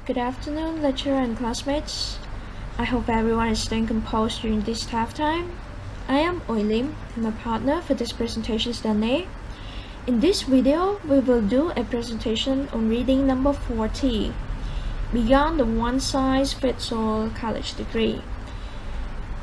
Good afternoon, lecturer and classmates. I hope everyone is staying composed during this tough time. I am Oi Lim, and my partner for this presentation is Danae. In this video, we will do a presentation on reading number 40, Beyond the One-Size-Fits-All College Degree.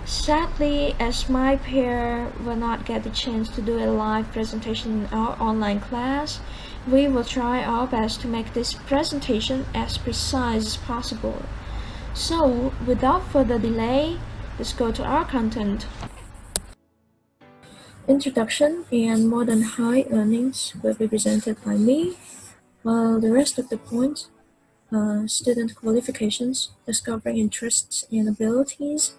Sadly, as my pair will not get the chance to do a live presentation in our online class, we will try our best to make this presentation as precise as possible. So, without further delay, let's go to our content. Introduction and Modern High Earnings will be presented by me, while the rest of the points, student qualifications, discovering interests and abilities,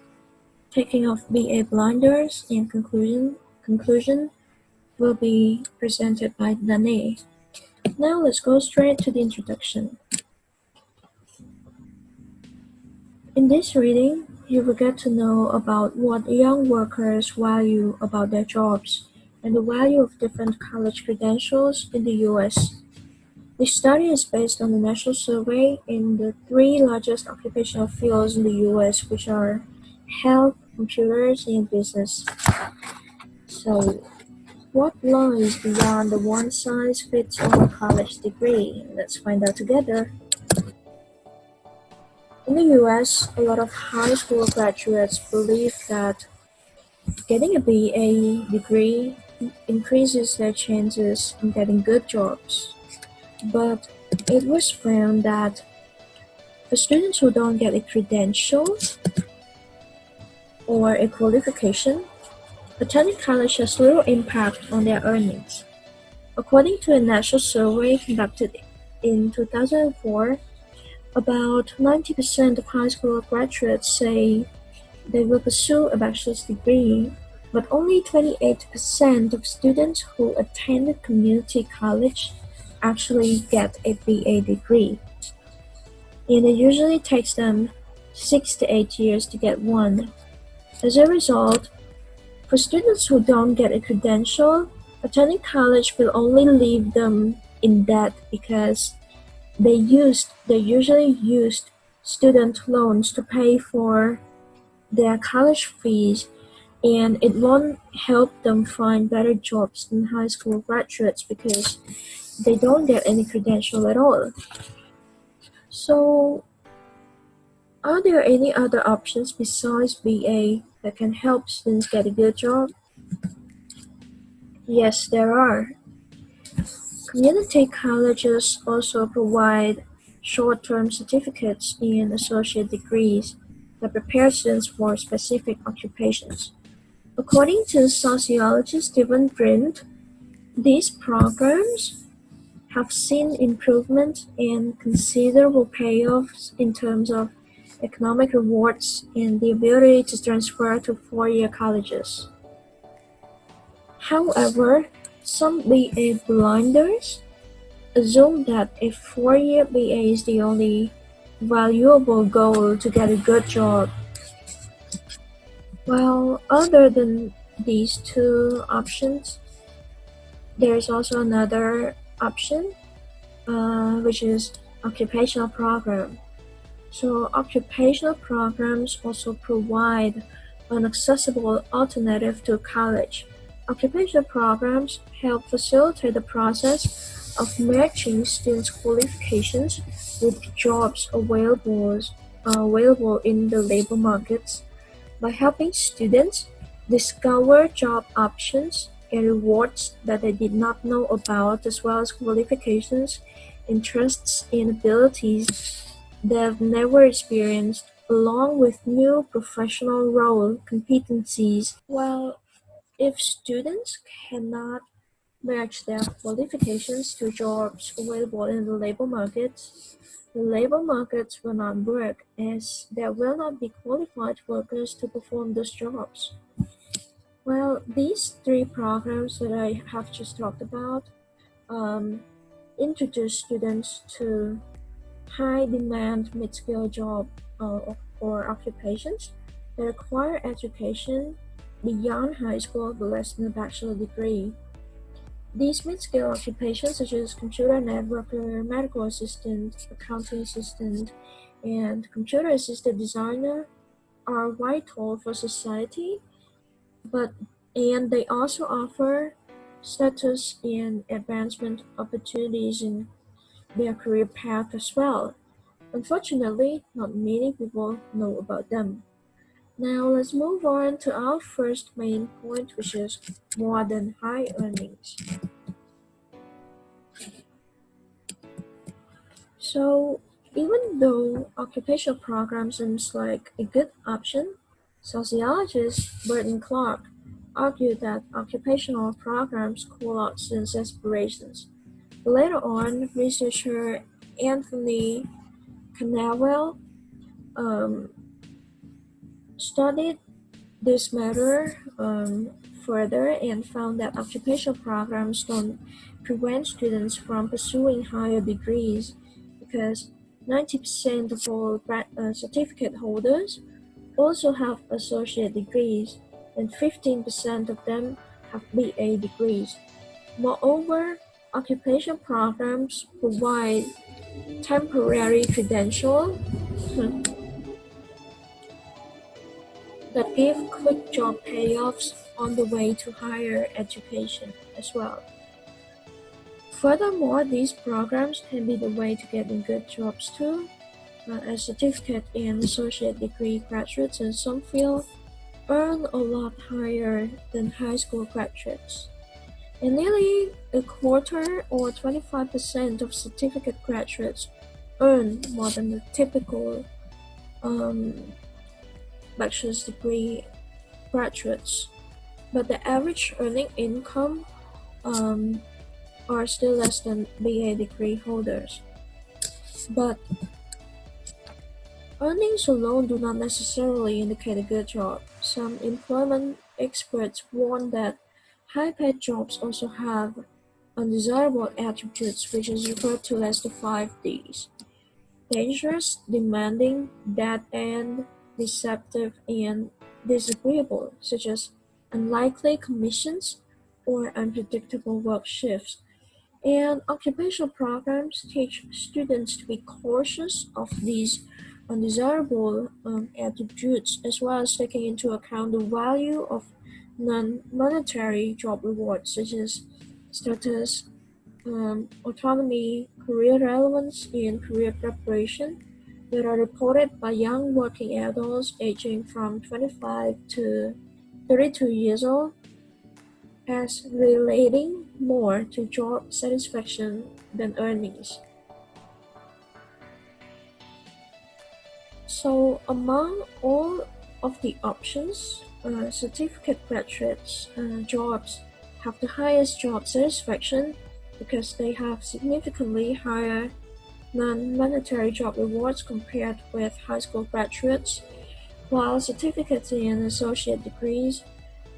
taking off BA blinders, and conclusion will be presented by Danae. Now let's go straight to the introduction. In this reading, you will get to know about what young workers value about their jobs and the value of different college credentials in the US. This study is based on the national survey in the three largest occupational fields in the US, which are health, computers, and business. So, what lies beyond the one-size-fits-all college degree? Let's find out together. In the US, a lot of high school graduates believe that getting a BA degree increases their chances in getting good jobs. But it was found that for students who don't get a credential or a qualification, attending college has little impact on their earnings. According to a national survey conducted in 2004, about 90% of high school graduates say they will pursue a bachelor's degree, but only 28% of students who attended community college actually get a BA degree. And it usually takes them 6 to 8 years to get one. As a result, for students who don't get a credential, attending college will only leave them in debt because they usually used student loans to pay for their college fees, and it won't help them find better jobs than high school graduates because they don't get any credential at all. So, are there any other options besides BA that can help students get a good job? Yes, there are. Community colleges also provide short-term certificates and associate degrees that prepare students for specific occupations. According to sociologist Stephen Brint, these programs have seen improvement and considerable payoffs in terms of economic rewards and the ability to transfer to four-year colleges. However, some BA blinders assume that a four-year BA is the only valuable goal to get a good job. Well, other than these two options, there's also another option, which is occupational program. So occupational programs also provide an accessible alternative to college. Occupational programs help facilitate the process of matching students' qualifications with jobs available in the labor markets by helping students discover job options and rewards that they did not know about, as well as qualifications, interests, and abilities they've never experienced, along with new professional role competencies. Well, if students cannot match their qualifications to jobs available in the labor markets will not work, as there will not be qualified workers to perform those jobs. Well, these three programs that I have just talked about introduce students to high-demand mid-skill job or occupations that require education beyond high school but less than a bachelor degree. These mid-skill occupations such as computer networker, medical assistant, accounting assistant, and computer-assisted designer are vital for society, but and they also offer status and advancement opportunities in their career path as well. Unfortunately, not many people know about them. Now let's move on to our first main point, which is more than high earnings. So, even though occupational program seems like a good option, sociologist Burton Clark argued that occupational programs cool out students' aspirations. Later on, researcher Anthony Cannavale um, studied this matter further and found that occupational programs don't prevent students from pursuing higher degrees because 90% of all certificate holders also have associate degrees and 15% of them have BA degrees. Moreover, occupational programs provide temporary credentials that give quick job payoffs on the way to higher education as well. Furthermore, these programs can be the way to getting good jobs too, as certificate and associate degree graduates in some fields earn a lot higher than high school graduates. And nearly a quarter or 25% of certificate graduates earn more than the typical bachelor's degree graduates, but the average earning income are still less than BA degree holders. But earnings alone do not necessarily indicate a good job. Some employment experts warn that high-paid jobs also have undesirable attributes, which is referred to as the 5 Ds: dangerous, demanding, dead-end, deceptive, and disagreeable, such as unlikely commissions or unpredictable work shifts. And occupational programs teach students to be cautious of these undesirable attributes, as well as taking into account the value of non-monetary job rewards, such as status, autonomy, career relevance, and career preparation that are reported by young working adults aging from 25 to 32 years old as relating more to job satisfaction than earnings. So, among all of the options, certificate graduates jobs have the highest job satisfaction because they have significantly higher non-monetary job rewards compared with high school graduates, while certificates and associate degrees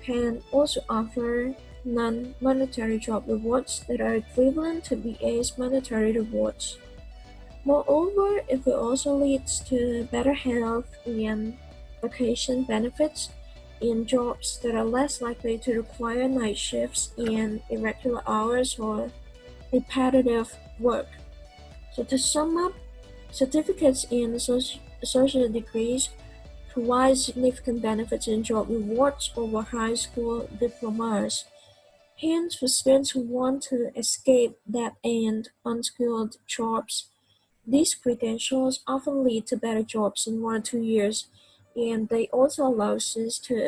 can also offer non-monetary job rewards that are equivalent to BA's monetary rewards. Moreover, it will also lead to better health and vacation benefits in jobs that are less likely to require night shifts and irregular hours or repetitive work. So to sum up, certificates and associate degrees provide significant benefits in job rewards over high school diplomas. Hence, for students who want to escape dead-end, unskilled jobs, these credentials often lead to better jobs in 1 or 2 years, and they also allow students to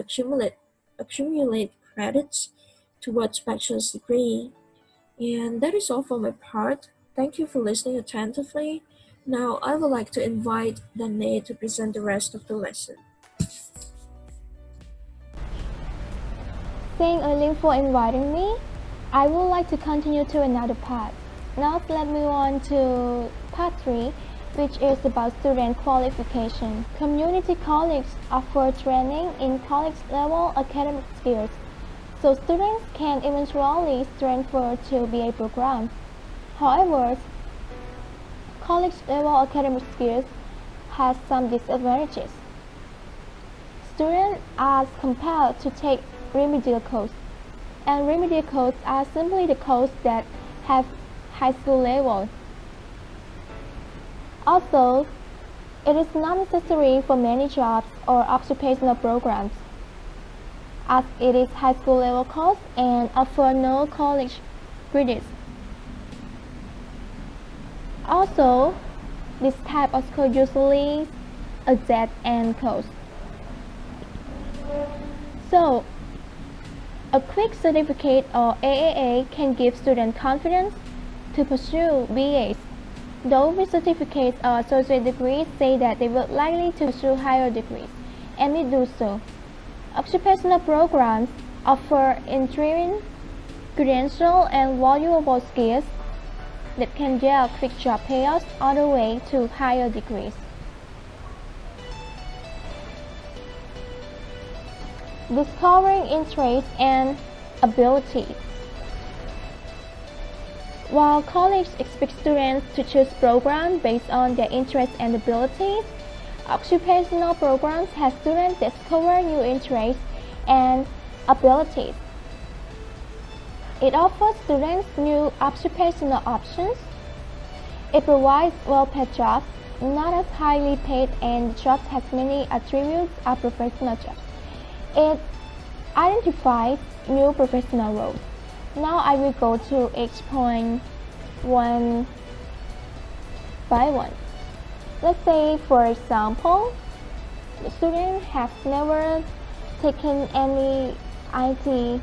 accumulate credits towards bachelor's degree. And that is all for my part. Thank you for listening attentively. Now I would like to invite Danae to present the rest of the lesson. Thank Eileen for inviting me. I would like to continue to another part. Now let's move on to part 3, which is about student qualification. Community colleges offer training in college-level academic skills, so students can eventually transfer to BA programs. However, college-level academic skills has some disadvantages. Students are compelled to take remedial courses, and remedial courses are simply the courses that have high school level. Also, it is not necessary for many jobs or occupational programs, as it is high school level course and offer no college credits. Also, this type of course usually a dead-end course. So, a quick certificate or AAA can give students confidence to pursue BAs. Those with certificates or associate degrees say that they will likely to pursue higher degrees, and may do so. Occupational programs offer intriguing, credential, and valuable skills that can yield quick job payouts all the way to higher degrees. Discovering interests and abilities. While colleges expect students to choose programs based on their interests and abilities, occupational programs have students discover new interests and abilities. It offers students new occupational options. It provides well-paid jobs, not as highly paid, and jobs has many attributes of professional jobs. It identifies new professional roles. Now I will go to each point one by one. Let's say, for example, the student has never taken any IT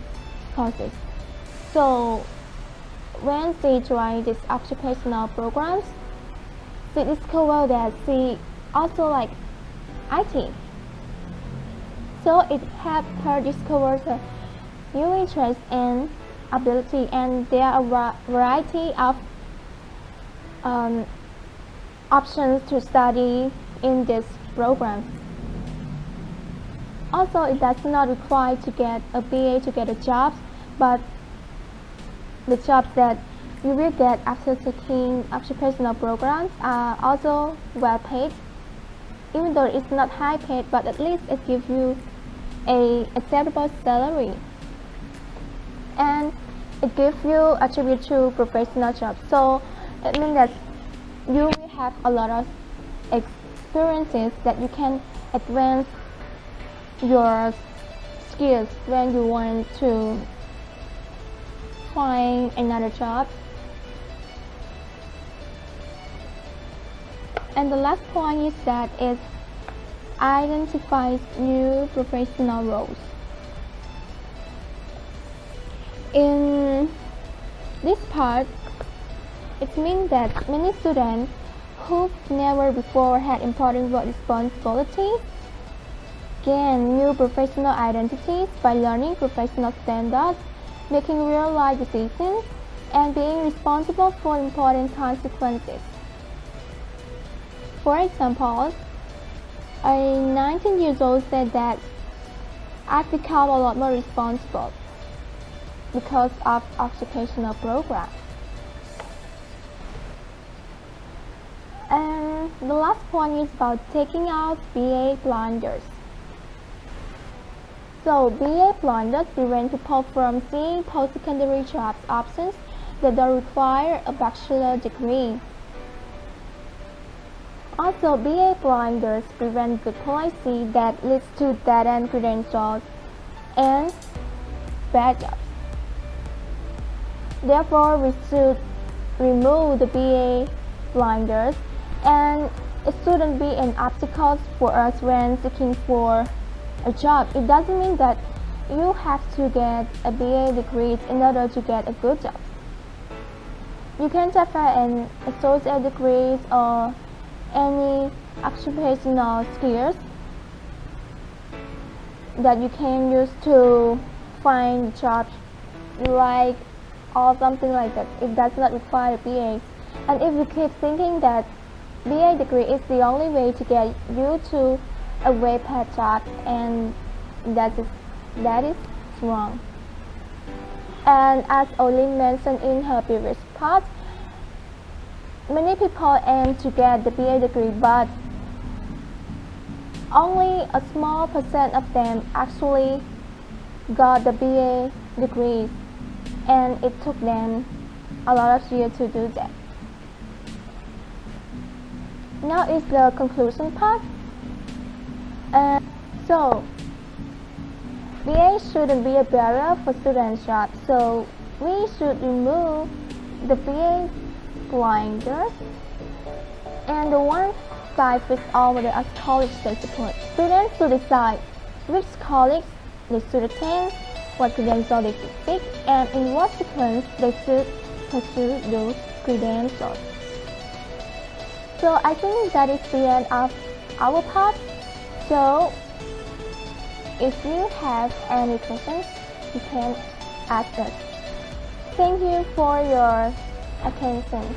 courses. So when she joined these occupational programs, she discovered that she also likes IT. So it helped her discover her new interests and ability, and there are a variety of options to study in this program. Also, it does not require to get a BA to get a job, but the jobs that you will get after taking occupational programs are also well paid. Even though it's not high paid, but at least it gives you a acceptable salary, and it gives you attribute to professional jobs. So it means that you will have a lot of experiences that you can advance your skills when you want to find another job. And the last point is that it identifies new professional roles. In this part, it means that many students who never before had important work responsibilities gain new professional identities by learning professional standards, making real-life decisions, and being responsible for important consequences. For example, a 19-year-old said that I've become a lot more responsible because of occupational programs. And the last point is about taking out BA blunders. So BA blunders prevent people from seeing post-secondary job options that don't require a bachelor degree. Also, BA blunders prevent good policy that leads to dead-end credentials and bad jobs. Therefore, we should remove the BA blunders, and it shouldn't be an obstacle for us when seeking for a job. It doesn't mean that you have to get a BA degree in order to get a good job. You can have an associate degree or any occupational skills that you can use to find jobs you like or something like that. It does not require a BA. And if you keep thinking that BA degree is the only way to get you to a well-paid job, and that is wrong. And as Olin mentioned in her previous part, many people aim to get the BA degree, but only a small percent of them actually got the BA degrees, and it took them a lot of years to do that. Now is the conclusion part. So, BA shouldn't be a barrier for students' jobs, so we should remove the BA blinders and the one size fits all with the college they support. Students should decide which college they should attend, what credentials they should pick, and in what sequence they should pursue those credentials. So I think that is the end of our part. So if you have any questions, you can ask us. Thank you for your attention.